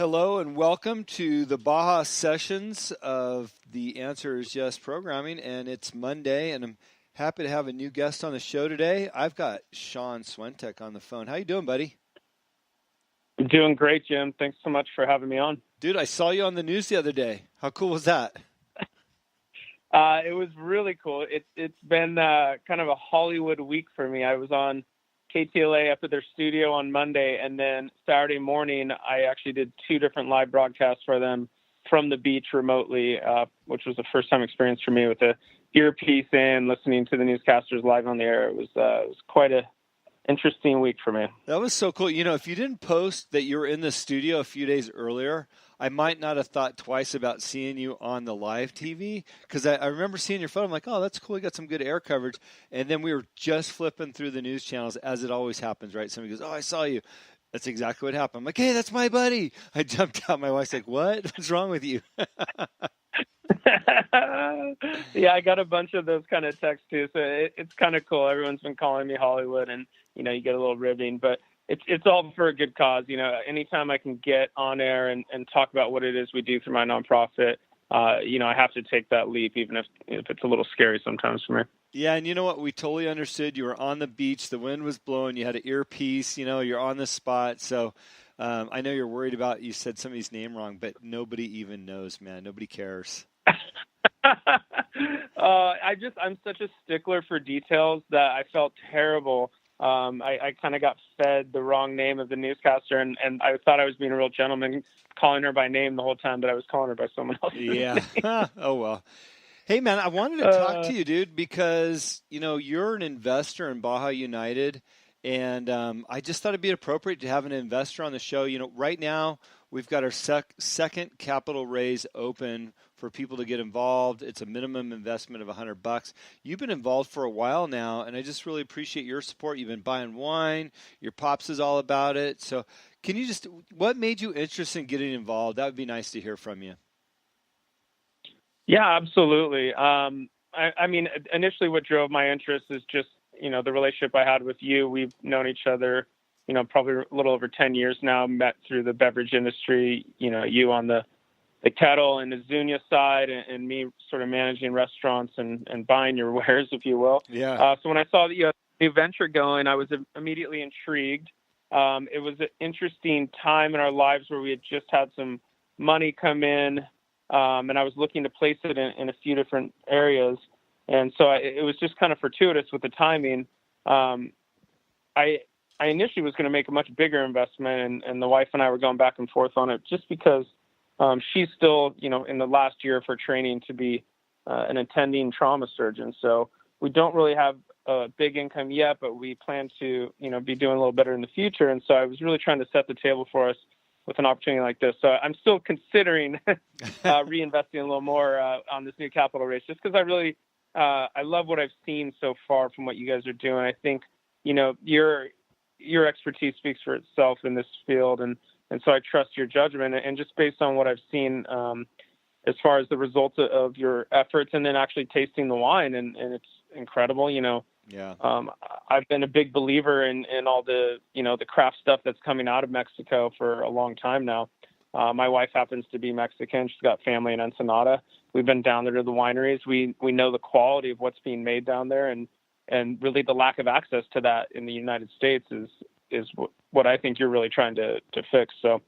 Hello and welcome to the Baja sessions of the Answer is Yes programming, and it's Monday, and I'm happy to have a new guest on the show today. I've got Swentek on the phone. How you doing, buddy? I'm doing great, Jim. Thanks so much for having me on. Dude, I saw you on the news the other day. How cool was that? It was really cool. It's been kind of a Hollywood week for me. I was on KTLA up at their studio on Monday, and then Saturday morning I actually did 2 different live broadcasts for them from the beach remotely, which was a first-time experience for me with the earpiece in, listening to the newscasters live on the air. It was quite a interesting week for me. That was so cool. You know, if you didn't post that you were in the studio a few days earlier, I might not have thought twice about seeing you on the live TV, because I remember seeing your photo. I'm like, oh, that's cool. You got some good air coverage. And then we were just flipping through the news channels, as it always happens, right? Somebody goes, oh, I saw you. That's exactly what happened. I'm like, hey, that's my buddy. I jumped out. My wife's like, what? What's wrong with you? Yeah, I got a bunch of those kind of texts too. So it's kind of cool. Everyone's been calling me Hollywood, and you get a little ribbing, but it's all for a good cause. Anytime I can get on air and talk about what it is we do through my nonprofit, I have to take that leap, even if it's a little scary sometimes for me. Yeah, and you know what? We totally understood. You were on the beach. The wind was blowing. You had an earpiece. You're on the spot. So I know you're worried about, you said somebody's name wrong, but nobody even knows, man. Nobody cares. I'm such a stickler for details that I felt terrible. I kind of got fed the wrong name of the newscaster, and I thought I was being a real gentleman calling her by name the whole time, but I was calling her by someone else. Yeah. Oh, well. Hey, man, I wanted to talk to you, dude, because, you're an investor in Baja United, and I just thought it'd be appropriate to have an investor on the show. Right now we've got our second capital raise open for people to get involved. It's a minimum investment of $100. You've been involved for a while now, and I just really appreciate your support. You've been buying wine. Your pops is all about it. So can you what made you interested in getting involved? That would be nice to hear from you. Yeah, absolutely. I mean, initially what drove my interest is just, the relationship I had with you. We've known each other, probably a little over 10 years now, met through the beverage industry, you on the kettle and the Azuñia side, and me sort of managing restaurants and buying your wares, if you will. Yeah. So when I saw that you had a new venture going, I was immediately intrigued. It was an interesting time in our lives where we had just had some money come in, and I was looking to place it in a few different areas. And so it was just kind of fortuitous with the timing. I initially was going to make a much bigger investment, and the wife and I were going back and forth on it just because she's still, in the last year of her training to be an attending trauma surgeon. So we don't really have a big income yet, but we plan to, be doing a little better in the future. And so I was really trying to set the table for us with an opportunity like this. So I'm still considering reinvesting a little more on this new capital raise, just because I love what I've seen so far from what you guys are doing. I think, your expertise speaks for itself in this field. And so I trust your judgment, and just based on what I've seen, as far as the results of your efforts, and then actually tasting the wine, and it's incredible. Yeah. I've been a big believer in all the, the craft stuff that's coming out of Mexico for a long time now. My wife happens to be Mexican. She's got family in Ensenada. We've been down there to the wineries. We know the quality of what's being made down there, and really the lack of access to that in the United States is what I think you're really trying to fix. So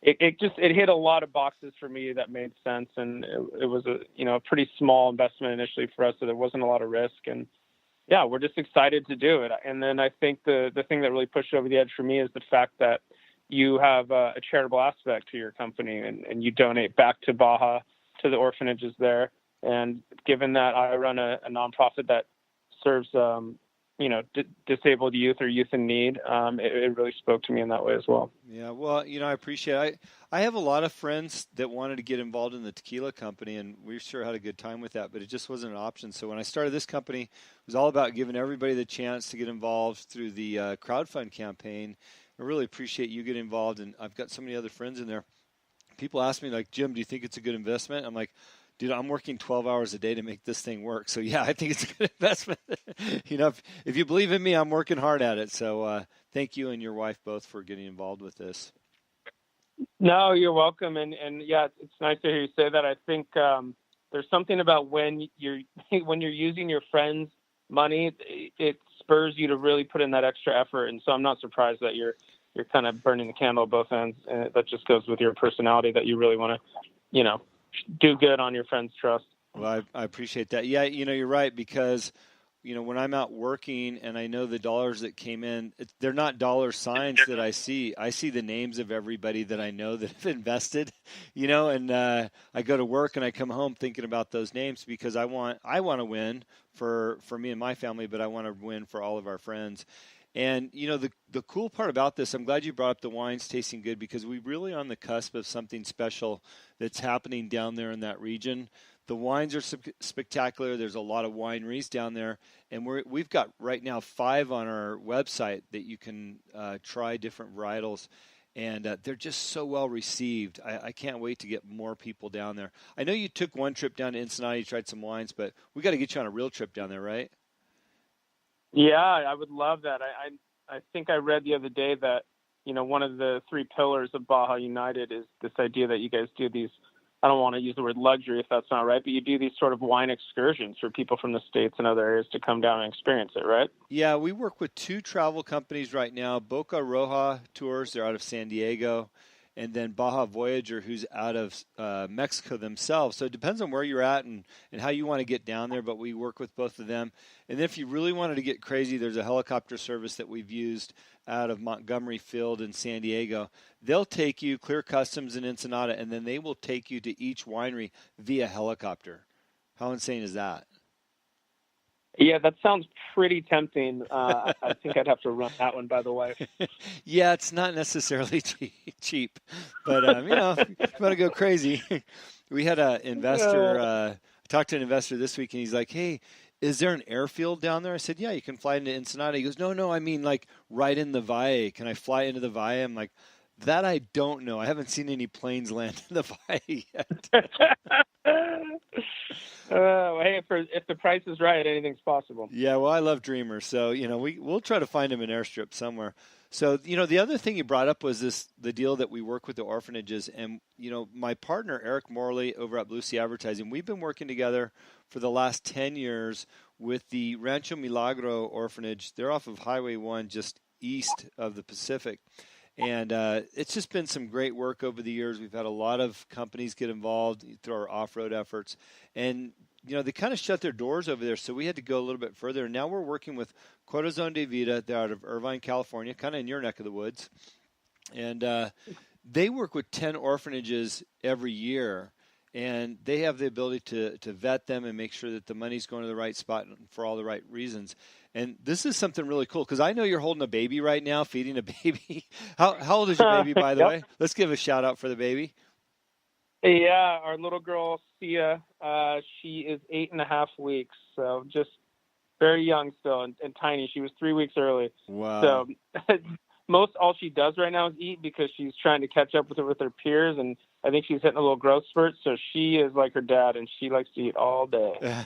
it hit a lot of boxes for me that made sense. And it was a pretty small investment initially for us. So there wasn't a lot of risk, and yeah, we're just excited to do it. And then I think the thing that really pushed over the edge for me is the fact that you have a charitable aspect to your company, and you donate back to Baja, to the orphanages there. And given that I run a nonprofit that serves, disabled youth or youth in need, it really spoke to me in that way as well. Yeah, well, I appreciate it. I have a lot of friends that wanted to get involved in the tequila company, and we sure had a good time with that, but it just wasn't an option. So when I started this company, it was all about giving everybody the chance to get involved through the crowdfund campaign. I really appreciate you getting involved, and I've got so many other friends in there. People ask me, like, Jim, do you think it's a good investment? I'm like, dude, I'm working 12 hours a day to make this thing work. So, yeah, I think it's a good investment. If you believe in me, I'm working hard at it. So thank you and your wife both for getting involved with this. No, you're welcome. And yeah, it's nice to hear you say that. I think there's something about when you're when you're using your friends' money, it spurs you to really put in that extra effort. And so I'm not surprised that you're kind of burning the candle at both ends. And that just goes with your personality that you really want to, do good on your friends' trust. Well, I appreciate that. Yeah, you're right because when I'm out working and I know the dollars that came in, they're not dollar signs that I see. I see the names of everybody that I know that have invested, and I go to work and I come home thinking about those names because I want to win for me and my family, but I want to win for all of our friends. And the cool part about this, I'm glad you brought up the wines tasting good because we really on the cusp of something special that's happening down there in that region. The wines are spectacular. There's a lot of wineries down there, and we've got right now 5 on our website that you can try different varietals, and they're just so well received. I can't wait to get more people down there. I know you took one trip down to Ensenada, you tried some wines, but we got to get you on a real trip down there, right? Yeah, I would love that. I think I read the other day that, one of the 3 pillars of Baja United is this idea that you guys do these, I don't want to use the word luxury if that's not right, but you do these sort of wine excursions for people from the States and other areas to come down and experience it, right? Yeah, we work with 2 travel companies right now, Boca Roja Tours, they're out of San Diego, and then Baja Voyager, who's out of Mexico themselves. So it depends on where you're at and how you want to get down there, but we work with both of them. And if you really wanted to get crazy, there's a helicopter service that we've used out of Montgomery Field in San Diego. They'll take you, clear customs in Ensenada, and then they will take you to each winery via helicopter. How insane is that? Yeah, that sounds pretty tempting. I think I'd have to run that one by the way. Yeah, it's not necessarily cheap, but if you want to go crazy, we had an investor. I talked to an investor this week, and he's like, "Hey, is there an airfield down there?" I said, "Yeah, you can fly into Ensenada." He goes, "No, I mean like right in the Valle. Can I fly into the Valle?" I'm like, "That I don't know. I haven't seen any planes land in the Valle yet." Hey, if the price is right, anything's possible. Yeah, well, I love dreamers, so we'll try to find him an airstrip somewhere. So the other thing you brought up was the deal that we work with the orphanages, and my partner Eric Morley over at Blue Sea Advertising, we've been working together for the last 10 years with the Rancho Milagro orphanage. They're off of Highway 1, just east of the Pacific. And it's just been some great work over the years. We've had a lot of companies get involved through our off-road efforts. And, they kind of shut their doors over there, so we had to go a little bit further. And now we're working with Corazon de Vida. They're out of Irvine, California, kind of in your neck of the woods. And they work with 10 orphanages every year. And they have the ability to vet them and make sure that the money's going to the right spot for all the right reasons. And this is something really cool because I know you're holding a baby right now, feeding a baby. How old is your baby, by the way? Let's give a shout out for the baby. Yeah, our little girl, Sia, she is 8.5 weeks. So just very young still and tiny. She was 3 weeks early. Wow. So all she does right now is eat because she's trying to catch up with her peers. And I think she's hitting a little growth spurt. So she is like her dad and she likes to eat all day.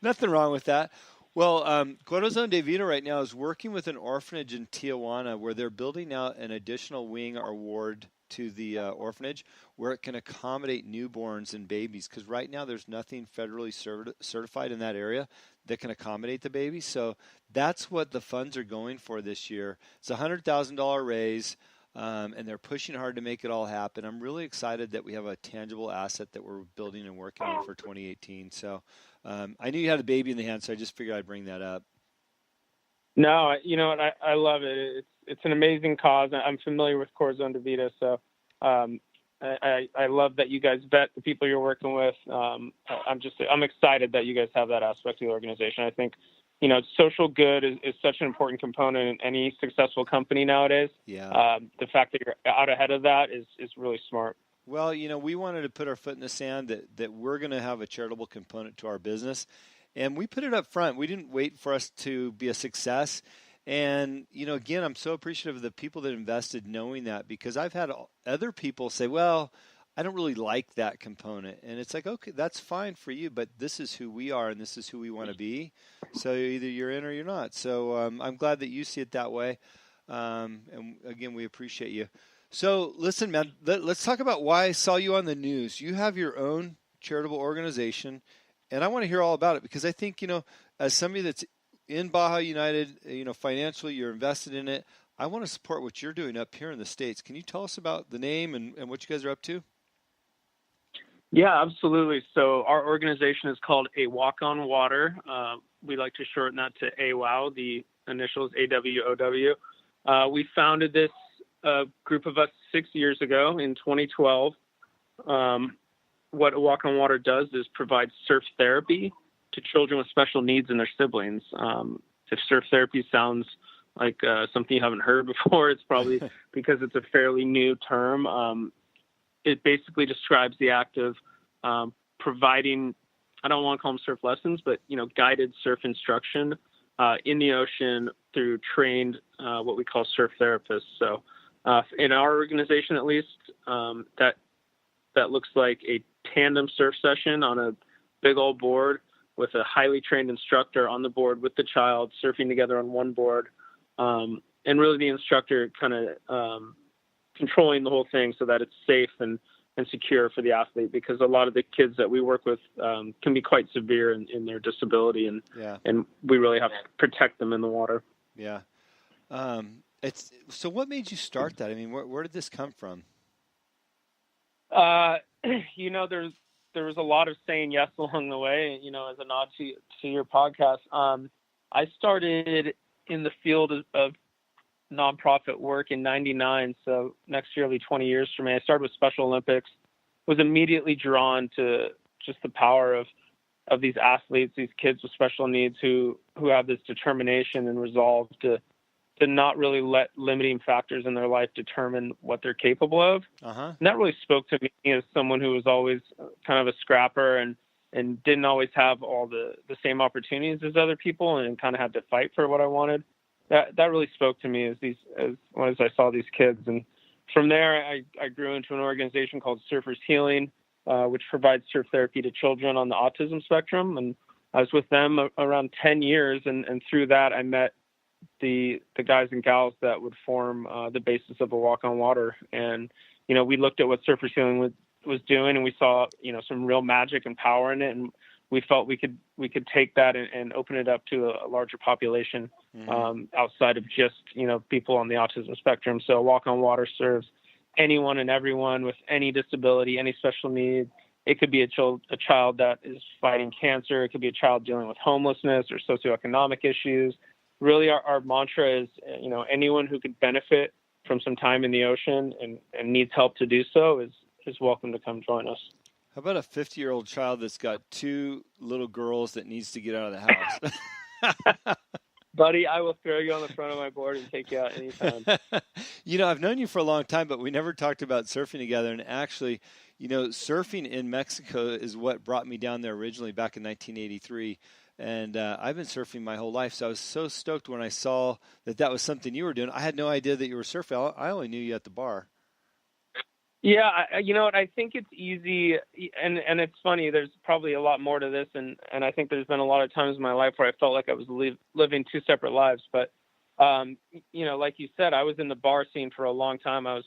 Nothing wrong with that. Well, Corazon de Vida right now is working with an orphanage in Tijuana where they're building out an additional wing or ward to the orphanage where it can accommodate newborns and babies because right now there's nothing federally certified in that area that can accommodate the baby. So that's what the funds are going for this year. It's a $100,000 raise, and they're pushing hard to make it all happen. I'm really excited that we have a tangible asset that we're building and working on for 2018. So I knew you had a baby in the hand, so I just figured I'd bring that up. No, you know what? I love it. It's an amazing cause. I'm familiar with Corazon de Vida, so I love that you guys vet the people you're working with. I'm excited that you guys have that aspect of the organization. I think, social good is such an important component in any successful company nowadays. Yeah. The fact that you're out ahead of that is really smart. Well, we wanted to put our foot in the sand that we're going to have a charitable component to our business. And we put it up front. We didn't wait for us to be a success. And, again, I'm so appreciative of the people that invested knowing that because I've had other people say, well, I don't really like that component. And it's like, okay, that's fine for you, but this is who we are and this is who we want to be. So either you're in or you're not. So I'm glad that you see it that way. And, again, we appreciate you. So listen, man, let's talk about why I saw you on the news. You have your own charitable organization, and I want to hear all about it because I think, as somebody that's in Baja United, financially, you're invested in it. I want to support what you're doing up here in the States. Can you tell us about the name and what you guys are up to? Yeah, absolutely. So our organization is called A Walk on Water. We like to shorten that to AWOW. The initials AWOW. We founded this group of us 6 years ago in 2012. What A Walk on Water does is provide surf therapy to children with special needs and their siblings. If surf therapy sounds like something you haven't heard before, it's probably because it's a fairly new term. It basically describes the act of providing, I don't want to call them surf lessons, but, guided surf instruction in the ocean through trained, what we call surf therapists. So in our organization, at least, that looks like a tandem surf session on a big old board with a highly trained instructor on the board with the child surfing together on one board. And really the instructor kind of controlling the whole thing so that it's safe and secure for the athlete, because a lot of the kids that we work with can be quite severe in their disability, and we really have to protect them in the water. Yeah. So what made you start that? I mean, where did this come from? There was a lot of saying yes along the way, as a nod to your podcast. I started in the field of nonprofit work in 99. So next year will be 20 years for me. I started with Special Olympics, was immediately drawn to just the power of these athletes, these kids with special needs who have this determination and resolve to not really let limiting factors in their life determine what they're capable of. Uh-huh. And that really spoke to me as someone who was always kind of a scrapper and didn't always have all the same opportunities as other people and kind of had to fight for what I wanted. That really spoke to me as I saw these kids. And from there, I grew into an organization called Surfers Healing, which provides surf therapy to children on the autism spectrum. And I was with them around 10 years. And through that, I met the guys and gals that would form the basis of A Walk on Water. And, we looked at what Surfers Healing was doing, and we saw, some real magic and power in it. And we felt we could take that and open it up to a larger population, outside of just, people on the autism spectrum. So Walk on Water serves anyone and everyone with any disability, any special need. It could be a child that is fighting cancer. It could be a child dealing with homelessness or socioeconomic issues. Really, our mantra is, anyone who could benefit from some time in the ocean and needs help to do so is welcome to come join us. How about a 50-year-old child that's got two little girls that needs to get out of the house? Buddy, I will throw you on the front of my board and take you out anytime. I've known you for a long time, but we never talked about surfing together. And actually, surfing in Mexico is what brought me down there originally back in 1983. And I've been surfing my whole life. So I was so stoked when I saw that was something you were doing. I had no idea that you were surfing. I only knew you at the bar. Yeah, you know what? I think it's easy, and it's funny. There's probably a lot more to this, and I think there's been a lot of times in my life where I felt like I was living two separate lives. But, like you said, I was in the bar scene for a long time. I was,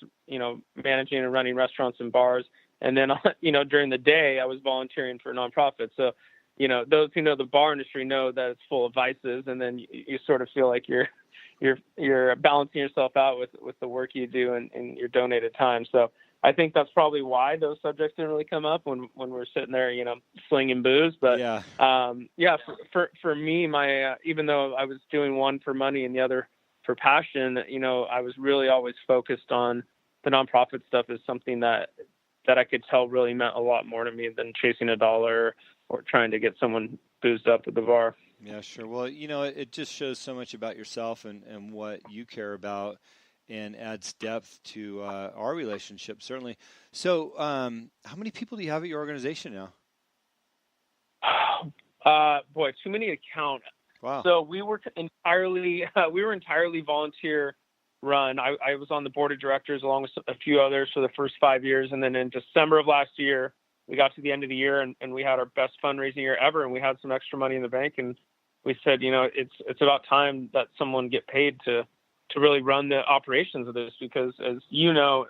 managing and running restaurants and bars. And then, during the day, I was volunteering for nonprofits. So, those who know the bar industry know that it's full of vices, and then you sort of feel like you're balancing yourself out with the work you do and your donated time. So I think that's probably why those subjects didn't really come up when we're sitting there, slinging booze. But for me, my even though I was doing one for money and the other for passion, I was really always focused on the nonprofit stuff as something that I could tell really meant a lot more to me than chasing a dollar or trying to get someone boozed up at the bar. Yeah, sure. Well, it just shows so much about yourself and what you care about, and adds depth to our relationship, certainly. So how many people do you have at your organization now? Boy, too many to count. Wow. So we were entirely volunteer run. I was on the board of directors along with a few others for the first 5 years. And then in December of last year, we got to the end of the year and we had our best fundraising year ever. And we had some extra money in the bank. And we said, it's about time that someone get paid to really run the operations of this, because as you know